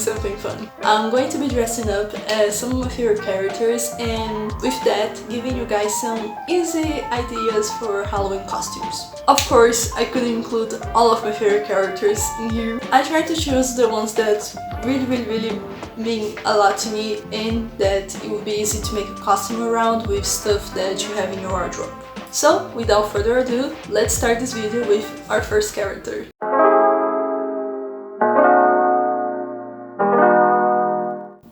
something fun. I'm going to be dressing up as some of my favorite characters, and with that, giving you guys some easy ideas for Halloween costumes. Of course, I couldn't include all of my favorite characters in here. I tried to choose the ones that really mean a lot to me and that it would be easy to make a costume around with stuff that you have in your wardrobe. So, without further ado, let's start this video with our first character.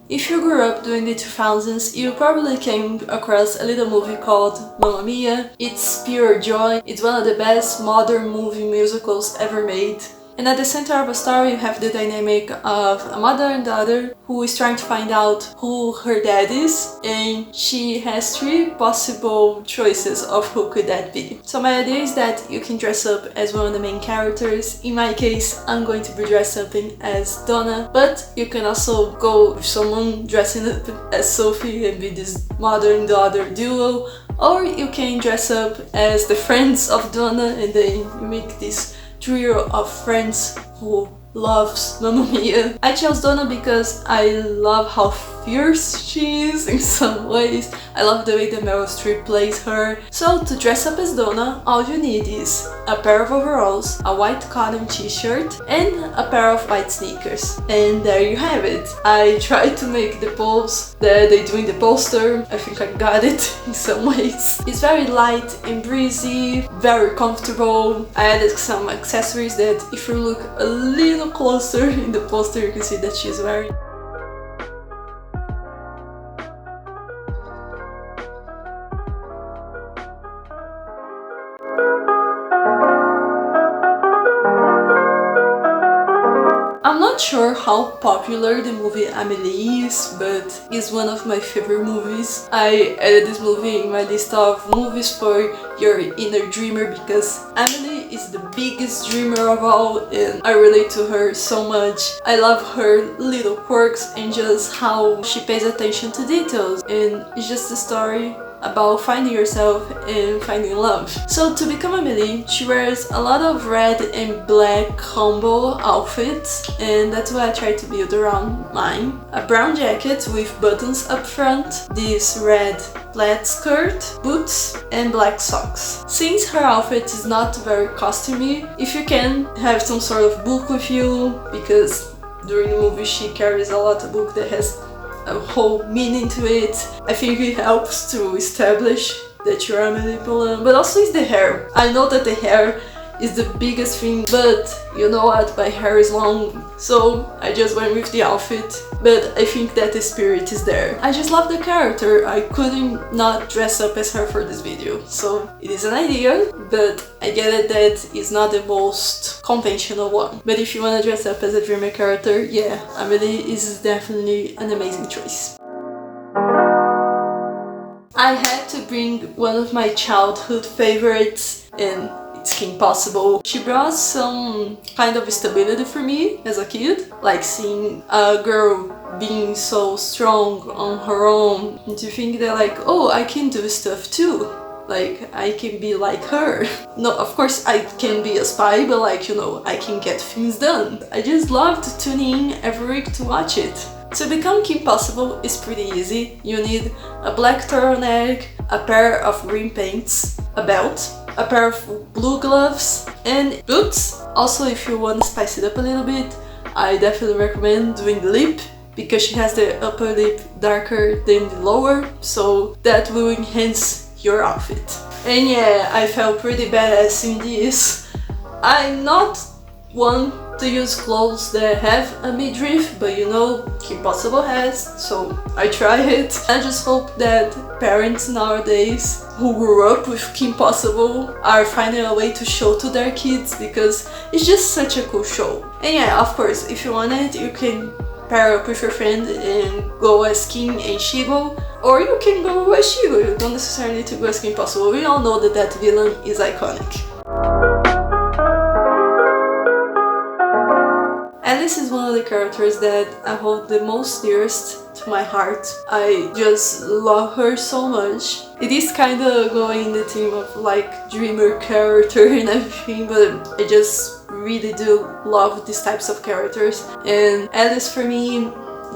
If you grew up during the 2000s, you probably came across a little movie called Mamma Mia. It's pure joy, it's one of the best modern movie musicals ever made. And at the center of a story you have the dynamic of a mother and daughter who is trying to find out who her dad is, and she has three possible choices of who could that be. So my idea is that you can dress up as one of the main characters. In my case, I'm going to be dressed up as Donna, but you can also go with someone dressing up as Sophie and be this mother and daughter duo, or you can dress up as the friends of Donna and then you make this trio of friends who loves Mamma Mia. I chose Donna because I love how fierce she is in some ways. I love the way that Meryl Streep plays her. So to dress up as Donna, all you need is a pair of overalls, a white cotton t-shirt, and a pair of white sneakers. And there you have it. I tried to make the pose that they do in the poster. I think I got it in some ways. It's very light and breezy, very comfortable. I added some accessories that if you look a little closer in the poster you can see that she's wearing. I'm not sure how popular the movie Amélie is, but it's one of my favorite movies. I added this movie in my list of movies for your inner dreamer because Amélie is the biggest dreamer of all and I relate to her so much. I love her little quirks and just how she pays attention to details, and it's just a story about finding yourself and finding love. So to become Amélie, she wears a lot of red and black combo outfits, and that's what I try to build around mine. A brown jacket with buttons up front, this red plaid skirt, boots, and black socks. Since her outfit is not very costumey, if you can, have some sort of book with you, because during the movie she carries a lot of book that has a whole meaning to it. I think it helps to establish that you're Amélie Poulain, but also it's the hair. I know that the hair is the biggest thing, but you know what, my hair is long, so I just went with the outfit, but I think that the spirit is there. I just love the character. I couldn't not dress up as her for this video, so it is an idea, but I get it that it's not the most conventional one. But if you want to dress up as a dreamer character, yeah, Amélie is definitely an amazing choice. I had to bring one of my childhood favorites, and it's Kim Possible. She brought some kind of stability for me as a kid, like seeing a girl being so strong on her own, and to think that like, oh, I can do stuff too. Like, I can be like her. No, of course I can be a spy, but like, you know, I can get things done. I just loved tuning in every week to watch it. To become Kim Possible is pretty easy. You need a black turtleneck, a pair of green pants, a belt, a pair of blue gloves, and boots. Also, if you want to spice it up a little bit, I definitely recommend doing the lip, because she has the upper lip darker than the lower, so that will enhance your outfit. And yeah, I felt pretty badass in this. I'm not one to use clothes that have a midriff, but you know, Kim Possible has, so I try it. I just hope that parents nowadays who grew up with Kim Possible are finding a way to show to their kids, because it's just such a cool show. And yeah, of course, if you want it, you can pair up with your friend and go as Kim and Shigo, or you can go as Shigo. You don't necessarily need to go as Kim Possible. We all know that that villain is iconic. And this is one of the characters that I hold the most nearest to my heart. I just love her so much. It is kind of going in the theme of like dreamer character and everything, but I just really do love these types of characters. And Alice, for me,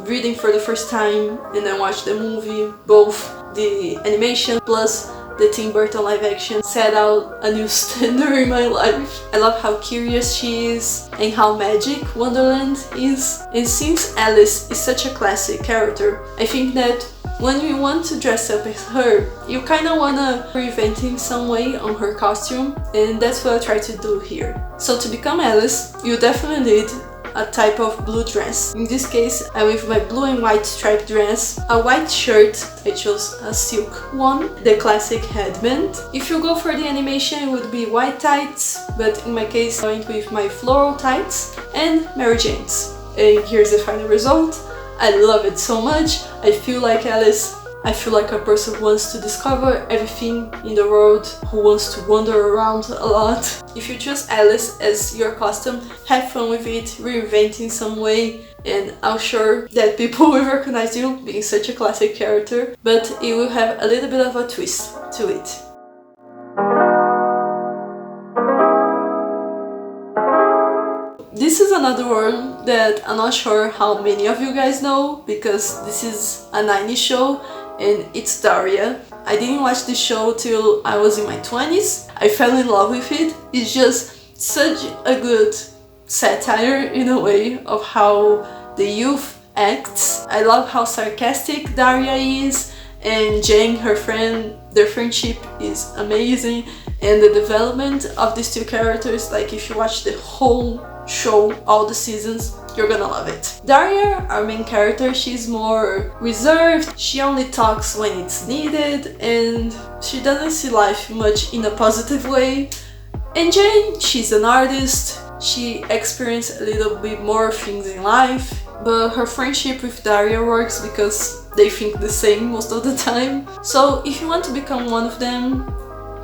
reading for the first time and then watch the movie, both the animation plus the Tim Burton live action, set out a new standard in my life. I love how curious she is and how magic Wonderland is. And since Alice is such a classic character, I think that when you want to dress up as her, you kind of want to reinvent in some way on her costume, and that's what I try to do here. So to become Alice, you definitely need a type of blue dress. In this case, I went with my blue and white striped dress, a white shirt, I chose a silk one, the classic headband. If you go for the animation, it would be white tights, but in my case, I went with my floral tights and Mary Jane's. And here's the final result. I love it so much. I feel like Alice. I feel like a person who wants to discover everything in the world, who wants to wander around a lot. If you choose Alice as your costume, have fun with it, reinvent in some way, and I'm sure that people will recognize you being such a classic character, but it will have a little bit of a twist to it. This is another one that I'm not sure how many of you guys know, because this is a 90s show and it's Daria. I didn't watch this show till I was in my 20s. I fell in love with it. It's just such a good satire in a way of how the youth acts. I love how sarcastic Daria is, and Jane, her friend, their friendship is amazing, and the development of these two characters, like if you watch the whole show, all the seasons, you're gonna love it. Daria, our main character, she's more reserved, she only talks when it's needed, and she doesn't see life much in a positive way. And Jane, she's an artist, she experienced a little bit more things in life, but her friendship with Daria works because they think the same most of the time. So if you want to become one of them,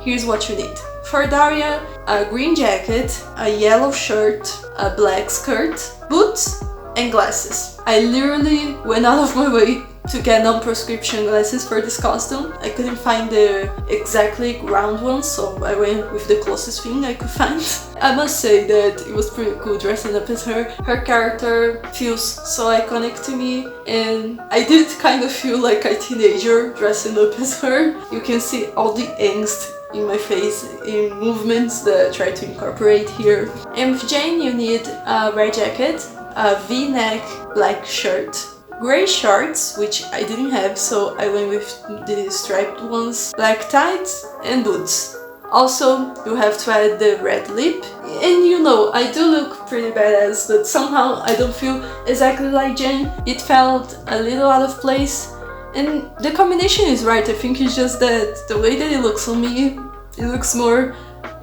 here's what you need. For Daria, a green jacket, a yellow shirt, a black skirt, boots, and glasses. I literally went out of my way to get non-prescription glasses for this costume. I couldn't find the exactly round ones, so I went with the closest thing I could find. I must say that it was pretty cool dressing up as her. Her character feels so iconic to me, and I did kind of feel like a teenager dressing up as her. You can see all the angst in my face in movements that I try to incorporate here. And with Jane, you need a red jacket, a v-neck black shirt, grey shorts, which I didn't have, so I went with the striped ones, black tights, and boots. Also, you have to add the red lip. And you know, I do look pretty badass, but somehow I don't feel exactly like Jane. It felt a little out of place. And the combination is right. I think it's just that the way that it looks on me, it looks more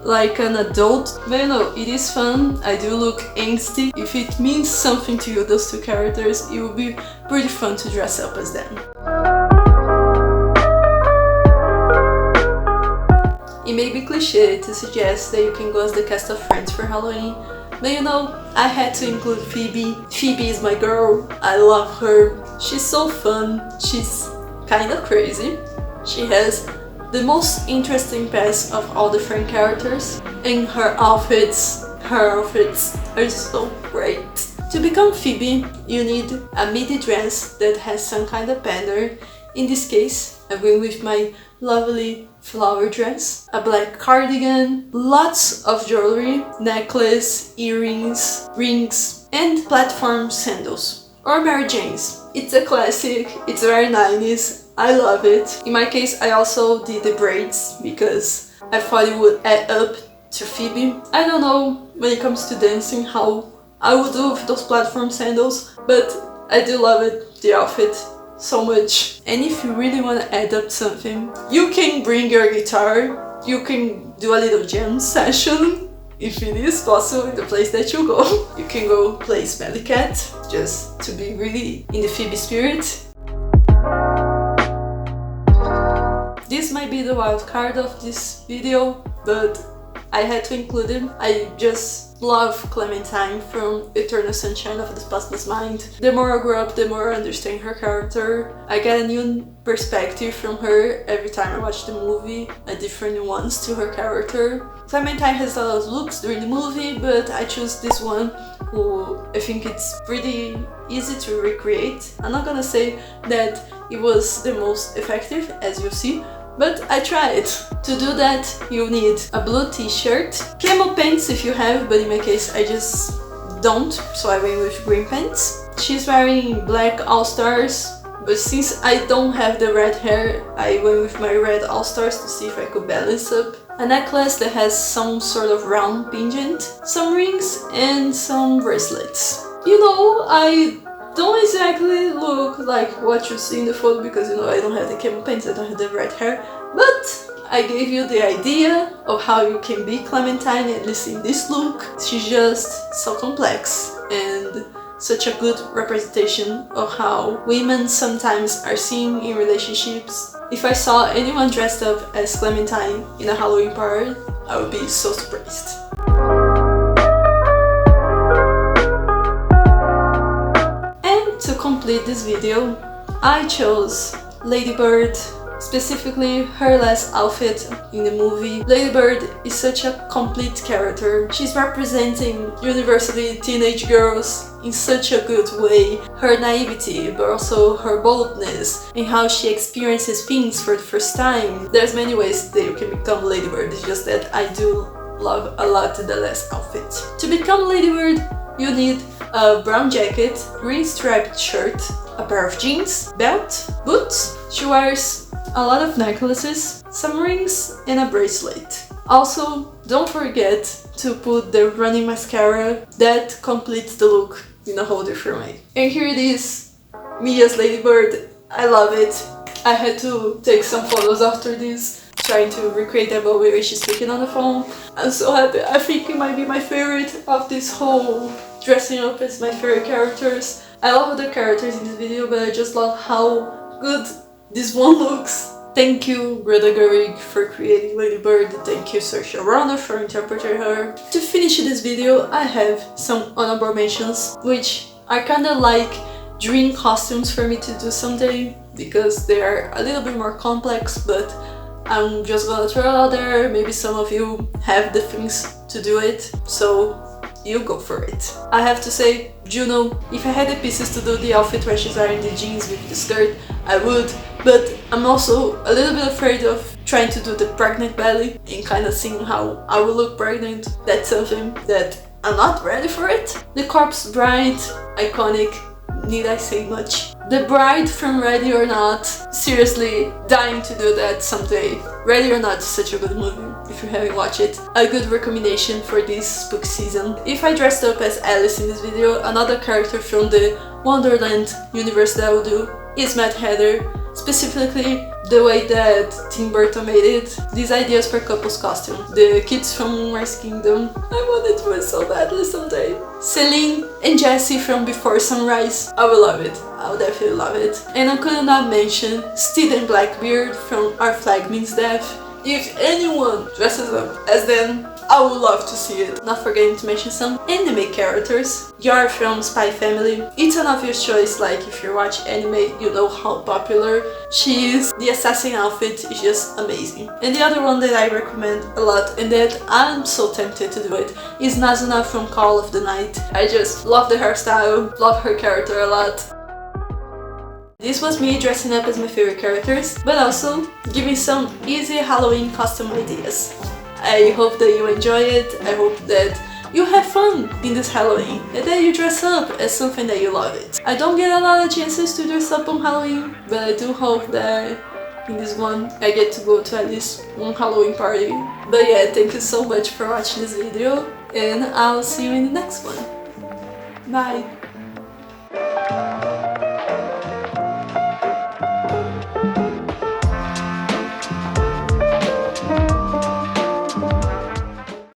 like an adult. But you know, it is fun. I do look angsty. If it means something to you, those two characters, it will be pretty fun to dress up as them. It may be cliche to suggest that you can go as the cast of Friends for Halloween, but you know, I had to include Phoebe. Phoebe is my girl. I love her. She's so fun. She's kind of crazy. She has the most interesting past of all the Friend characters, and her outfits are so great. To become Phoebe, you need a midi dress that has some kind of pattern. In this case, I went with my lovely flower dress, a black cardigan, lots of jewelry, necklace, earrings, rings, and platform sandals, or Mary Jane's. It's a classic, it's very 90s, I love it. In my case, I also did the braids because I thought it would add up to Phoebe. I don't know when it comes to dancing how I would do with those platform sandals, but I do love it, the outfit, so much. And if you really want to add up something, you can bring your guitar, you can do a little jam session, if it is possible in the place that you go. You can go play Smelly Cat, just to be really in the Phoebe spirit. This might be the wild card of this video, but I had to include him. I just love Clementine from Eternal Sunshine of the Spotless Mind. The more I grow up, the more I understand her character. I get a new perspective from her every time I watch the movie, a different nuance to her character. Clementine has a lot of looks during the movie, but I choose this one who I think it's pretty easy to recreate. I'm not gonna say that it was the most effective, as you see, but I tried. To do that, you need a blue t-shirt, camo pants if you have, but in my case I just don't, so I went with green pants. She's wearing black all-stars, but since I don't have the red hair, I went with my red all-stars to see if I could balance up. A necklace that has some sort of round pendant, some rings, and some bracelets. You know, I don't exactly look like what you see in the photo because, you know, I don't have the camo pants, I don't have the red hair, but I gave you the idea of how you can be Clementine, at least in this look. She's just so complex and such a good representation of how women sometimes are seen in relationships. If I saw anyone dressed up as Clementine in a Halloween party, I would be so surprised. And to complete this video, I chose Lady Bird, specifically her last outfit in the movie. Lady Bird is such a complete character. She's representing university teenage girls in such a good way. Her naivety, but also her boldness and how she experiences things for the first time. There's many ways that you can become Lady Bird, it's just that I do love a lot the last outfit. To become Lady Bird, you need a brown jacket, green striped shirt, a pair of jeans, belt, boots. She wears a lot of necklaces, some rings, and a bracelet. Also, don't forget to put the running mascara. That completes the look in a whole different way. And here it is, me as Lady Bird. I love it. I had to take some photos after this, trying to recreate that moment where she's speaking on the phone. I'm so happy. I think it might be my favorite of this whole dressing up as my favorite characters. I love other characters in this video, but I just love how good this one looks. Thank you, Greta Gerwig, for creating Lady Bird. Thank you, Saoirse Ronan, for interpreting her. To finish this video, I have some honorable mentions, which are kinda like dream costumes for me to do someday, because they are a little bit more complex, but I'm just gonna throw it out there. Maybe some of you have the things to do it, so you go for it. I have to say, Juno, if I had the pieces to do the outfit where she's wearing the jeans with the skirt, I would, but I'm also a little bit afraid of trying to do the pregnant belly and kind of seeing how I will look pregnant. That's something that I'm not ready for it. The corpse bride, iconic, need I say much? The bride from Ready or Not, seriously dying to do that someday. Ready or Not is such a good movie, if you haven't watched it. A good recommendation for this spooky season. If I dressed up as Alice in this video, another character from the Wonderland universe that I will do is Mad Hatter, specifically the way that Tim Burton made it. These ideas for couples costume. The kids from Moonrise Kingdom. I want to do it so badly someday. Celine and Jessie from Before Sunrise. I will love it. I will definitely love it. And I could not mention Steven Blackbeard from Our Flag Means Death. If anyone dresses up as them, I would love to see it. Not forgetting to mention some anime characters. Yor from Spy Family. It's an obvious choice, like if you watch anime, you know how popular she is. The assassin outfit is just amazing. And the other one that I recommend a lot, and that I'm so tempted to do it, is Nazuna from Call of the Night. I just love the hairstyle, love her character a lot. This was me dressing up as my favorite characters, but also giving some easy Halloween costume ideas. I hope that you enjoy it. I hope that you have fun in this Halloween and that you dress up as something that you love it. I don't get a lot of chances to dress up on Halloween, but I do hope that in this one I get to go to at least one Halloween party. But yeah, thank you so much for watching this video, and I'll see you in the next one. Bye!